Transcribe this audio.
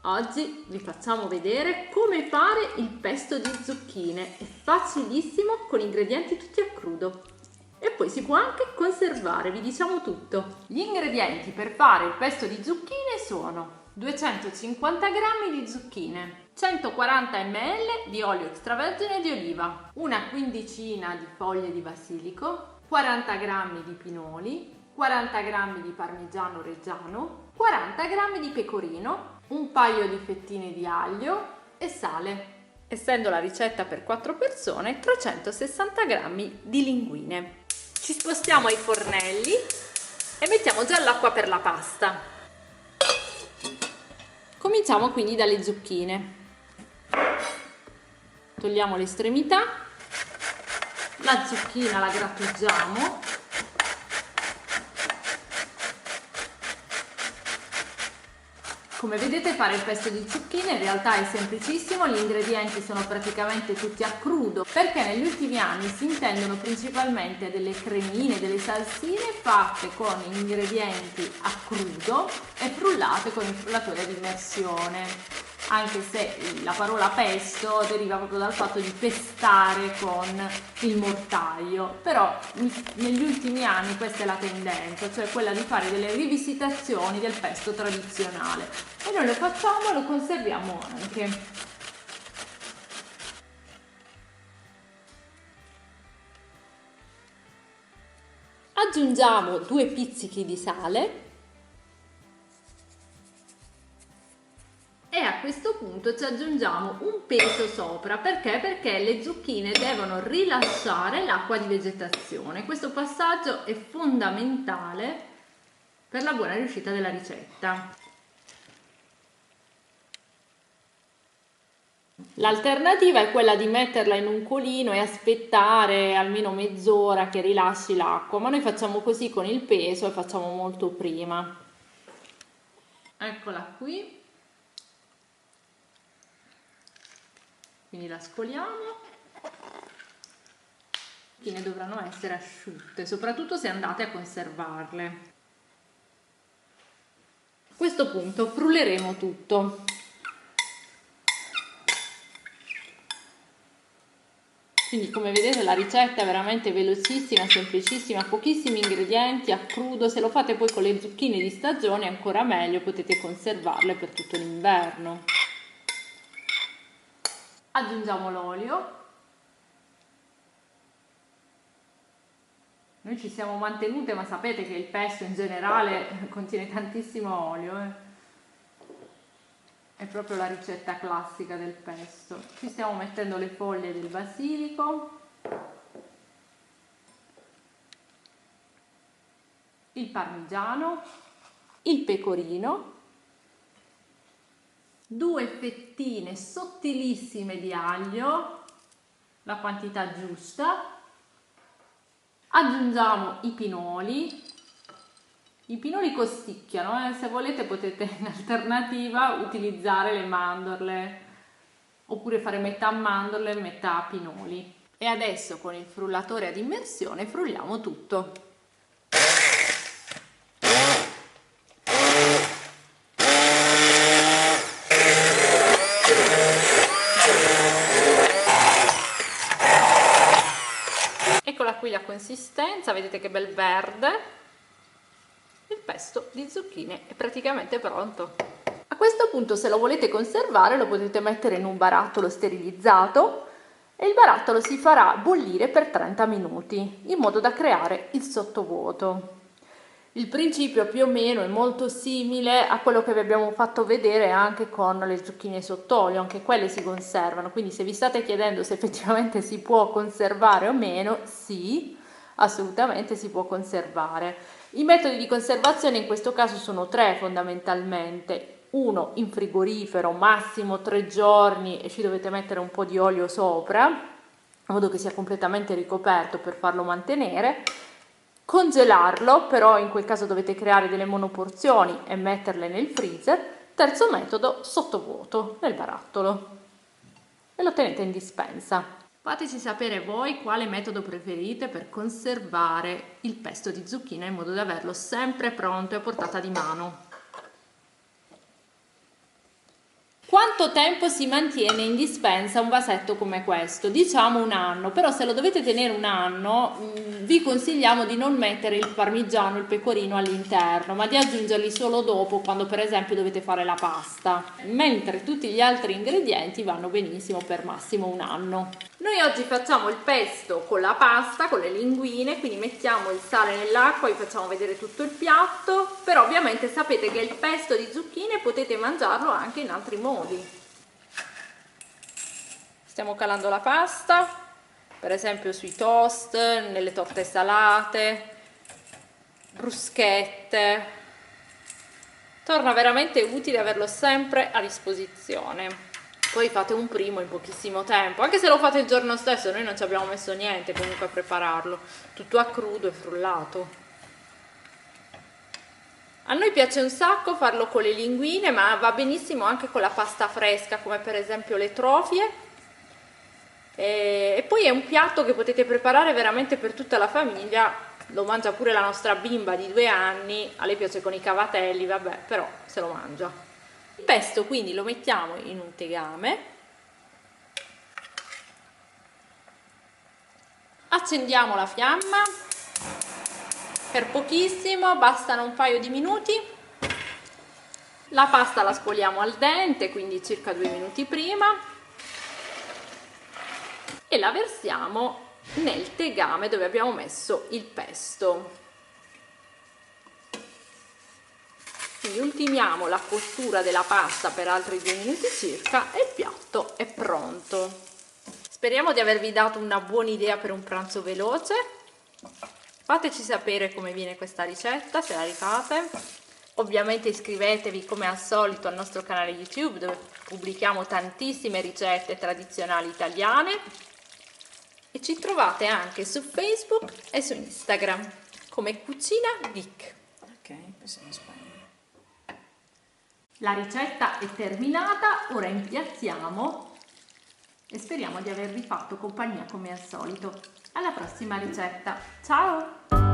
Oggi vi facciamo vedere come fare il pesto di zucchine. È facilissimo, con ingredienti tutti a crudo. E poi si può anche conservare, vi diciamo tutto. Gli ingredienti per fare il pesto di zucchine sono 250 g di zucchine, 140 ml di olio extravergine di oliva, una quindicina di foglie di basilico, 40 g di pinoli, 40 g di parmigiano reggiano, 40 g di pecorino, un paio di fettine di aglio e sale. Essendo la ricetta per 4 persone, 360 g di linguine. Ci spostiamo ai fornelli e mettiamo già l'acqua per la pasta. Cominciamo quindi dalle zucchine. Togliamo l'estremità, la zucchina la grattugiamo. Come vedete, fare il pesto di zucchine in realtà è semplicissimo, gli ingredienti sono praticamente tutti a crudo, perché negli ultimi anni si intendono principalmente delle cremine, delle salsine fatte con ingredienti a crudo e frullate con il frullatore ad immersione, anche se la parola pesto deriva proprio dal fatto di pestare con il mortaio, però negli ultimi anni questa è la tendenza, cioè quella di fare delle rivisitazioni del pesto tradizionale, e noi lo facciamo e lo conserviamo anche. Aggiungiamo 2 pizzichi di sale e a questo punto ci aggiungiamo un peso sopra. Perché? Perché le zucchine devono rilasciare l'acqua di vegetazione. Questo passaggio è fondamentale per la buona riuscita della ricetta. L'alternativa è quella di metterla in un colino e aspettare almeno mezz'ora che rilasci l'acqua, ma noi facciamo così con il peso e facciamo molto prima. Eccola qui. Quindi la scoliamo. Le zucchine dovranno essere asciutte, soprattutto se andate a conservarle. A questo punto frulleremo tutto. Quindi, come vedete, la ricetta è veramente velocissima, semplicissima, pochissimi ingredienti, a crudo. Se lo fate poi con le zucchine di stagione ancora meglio, potete conservarle per tutto l'inverno. Aggiungiamo l'olio. Noi ci siamo mantenute, ma sapete che il pesto in generale contiene tantissimo olio. È proprio la ricetta classica del pesto. Ci stiamo mettendo le foglie del basilico, il parmigiano, il pecorino, 2 fettine sottilissime di aglio, la quantità giusta. Aggiungiamo i pinoli. I pinoli costicchiano, se volete potete in alternativa utilizzare le mandorle, oppure fare metà mandorle e metà pinoli. E adesso con il frullatore ad immersione frulliamo tutto. Eccola qui la consistenza, vedete che bel verde. Il pesto di zucchine è praticamente pronto. A questo punto, se lo volete conservare, lo potete mettere in un barattolo sterilizzato e il barattolo si farà bollire per 30 minuti in modo da creare il sottovuoto. Il principio più o meno è molto simile a quello che vi abbiamo fatto vedere anche con le zucchine sott'olio, anche quelle si conservano, quindi se vi state chiedendo se effettivamente si può conservare o meno, sì, assolutamente si può conservare. I metodi di conservazione in questo caso sono 3 fondamentalmente. Uno in frigorifero, massimo 3 giorni, e ci dovete mettere un po' di olio sopra, in modo che sia completamente ricoperto per farlo mantenere. Congelarlo, però in quel caso dovete creare delle monoporzioni e metterle nel freezer. Terzo metodo, sottovuoto nel barattolo e lo tenete in dispensa. Fateci sapere voi quale metodo preferite per conservare il pesto di zucchine in modo da averlo sempre pronto e a portata di mano. Quanto tempo si mantiene in dispensa un vasetto come questo? Diciamo un anno, però se lo dovete tenere un anno vi consigliamo di non mettere il parmigiano, il pecorino all'interno, ma di aggiungerli solo dopo, quando per esempio dovete fare la pasta, mentre tutti gli altri ingredienti vanno benissimo per massimo un anno. Noi oggi facciamo il pesto con la pasta, con le linguine, quindi mettiamo il sale nell'acqua, vi facciamo vedere tutto il piatto, però ovviamente sapete che il pesto di zucchine potete mangiarlo anche in altri modi. Stiamo calando la pasta, per esempio sui toast, nelle torte salate, bruschette. Torna veramente utile averlo sempre a disposizione. Poi fate un primo in pochissimo tempo, anche se lo fate il giorno stesso, noi non ci abbiamo messo niente comunque a prepararlo, tutto a crudo e frullato. A noi piace un sacco farlo con le linguine, ma va benissimo anche con la pasta fresca, come per esempio le trofie. E poi è un piatto che potete preparare veramente per tutta la famiglia, lo mangia pure la nostra bimba di 2 anni, a lei piace con i cavatelli, vabbè, però se lo mangia. Il pesto quindi lo mettiamo in un tegame, accendiamo la fiamma per pochissimo, bastano un paio di minuti. La pasta la scoliamo al dente, quindi circa 2 minuti prima, e la versiamo nel tegame dove abbiamo messo il pesto. Quindi ultimiamo la cottura della pasta per altri 2 minuti circa e il piatto è pronto. Speriamo di avervi dato una buona idea per un pranzo veloce. Fateci sapere come viene questa ricetta, se la rifate. Ovviamente iscrivetevi come al solito al nostro canale YouTube dove pubblichiamo tantissime ricette tradizionali italiane e ci trovate anche su Facebook e su Instagram come Cucina Vic. Ok, questo è in Spagna. La ricetta è terminata, ora impiattiamo e speriamo di avervi fatto compagnia come al solito. Alla prossima ricetta, ciao!